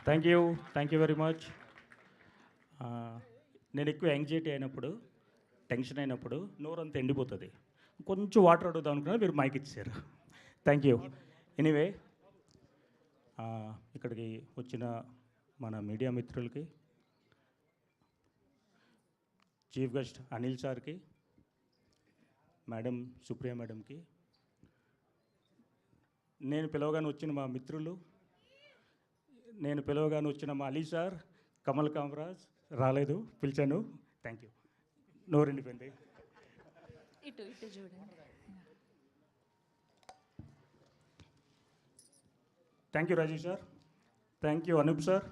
Thank you very much. నేను ఎక్కువ anxiety అయినప్పుడు, టెన్షన్ అయినప్పుడు నోరంతా ఎండిపోతుంది. కొంచెం వాటర్ అడుగుదాం అనుకున్నా, మీరు మైక్ ఇచ్చారు. Thank you. ఎనీవే, ఇక్కడికి వచ్చిన మన మీడియా మిత్రులకి, చీఫ్ గెస్ట్ అనిల్ సార్కి, మేడం సుప్రియ మేడంకి, నేను పిలవగానే వచ్చిన మా మిత్రులు, నేను పిలవగానే వచ్చిన మా అలీ సార్, కమల్ కామరాజ్ రాలేదు, పిలిచాను. Thank you. నోరు ఎండిపోయింది. ఇటు ఇటు చూడండి. Thank you Rajiv sir, thank you Anoop sir,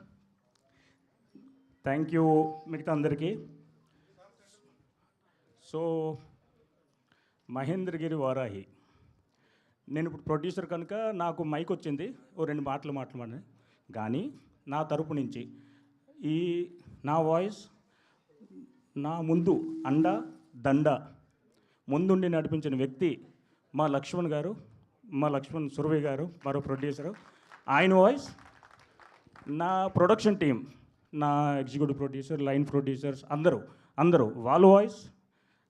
thank you మిగతా అందరికీ. సో మహేంద్రగిరి వారాహి, నేను ఇప్పుడు ప్రొడ్యూసర్ కనుక నాకు మైక్ వచ్చింది, ఓ 2 మాటలు మాట్లాడమని. కానీ నా తరపు నుంచి ఈ నా వాయిస్, నా ముందు అండ దండ ముందుండి నడిపించిన వ్యక్తి మా లక్ష్మణ్ గారు, మా లక్ష్మణ్ సురవి గారు, మరో ప్రొడ్యూసరు. ఆయన వాయిస్, నా ప్రొడక్షన్ టీం, నా ఎగ్జిక్యూటివ్ ప్రొడ్యూసర్, లైన్ ప్రొడ్యూసర్స్ అందరూ వాళ్ళ వాయిస్,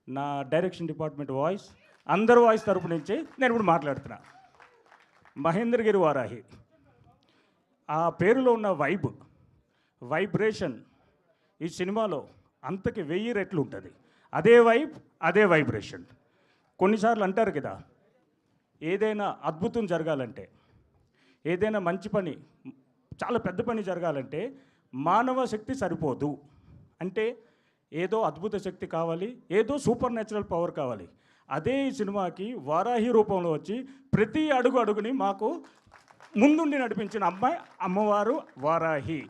నా డైరెక్షన్ డిపార్ట్మెంట్ వాయిస్, అందరు వాయిస్ తరపు నుంచి నేను ఇప్పుడు మాట్లాడుతున్నా. మహేంద్రగిరి వారాహి, ఆ పేరులో ఉన్న వైబ్రేషన్ ఈ సినిమాలో అంతకి 1000 రెట్లు ఉంటుంది. అదే వైబ్, అదే వైబ్రేషన్. కొన్నిసార్లు అంటారు కదా, ఏదైనా అద్భుతం జరగాలంటే, ఏదైనా మంచి పని, చాలా పెద్ద పని జరగాలంటే మానవ శక్తి సరిపోదు. అంటే ఏదో అద్భుత శక్తి కావాలి, ఏదో సూపర్ న్యాచురల్ పవర్ కావాలి. అదే ఈ సినిమాకి వారాహి రూపంలో వచ్చి ప్రతి అడుగుని మాకు ముందుండి నడిపించిన అమ్మవారు వారాహి.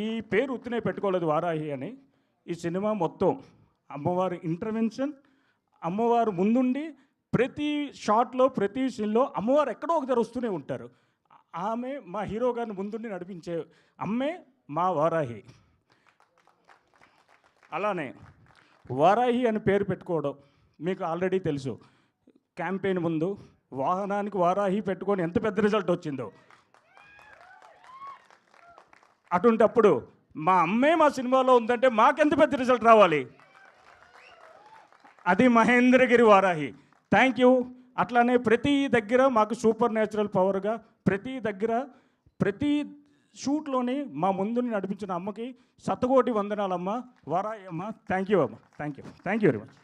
ఈ పేరు ఉత్తినే పెట్టుకోలేదు వారాహి అని. ఈ సినిమా మొత్తం అమ్మవారి ఇంటర్వెన్షన్, అమ్మవారు ముందుండి ప్రతి షాట్లో, ప్రతి సీన్లో అమ్మవారు ఎక్కడో ఒక దగ్గర వస్తూనే ఉంటారు. ఆమె మా హీరో గారిని ముందుండి నడిపించే అమ్మే మా వారాహి. అలానే వారాహి అని పేరు పెట్టుకోవడం మీకు ఆల్రెడీ తెలుసు. క్యాంపెయిన్ ముందు వాహనానికి వారాహి పెట్టుకొని ఎంత పెద్ద రిజల్ట్ వచ్చిందో. అటువంటప్పుడు మా అమ్మే మా సినిమాలో ఉందంటే మాకెంత పెద్ద రిజల్ట్ రావాలి. అది మహేంద్రగిరి వారాహి. Thank you. అట్లానే ప్రతి దగ్గర మాకు సూపర్ న్యాచురల్ పవర్గా, ప్రతి దగ్గర ప్రతి షూట్లోని మా ముందుని నడిపించిన అమ్మకి శతకోటి వందనాలమ్మ, వారాహి అమ్మ. థ్యాంక్ యూ అమ్మ. Thank you very much.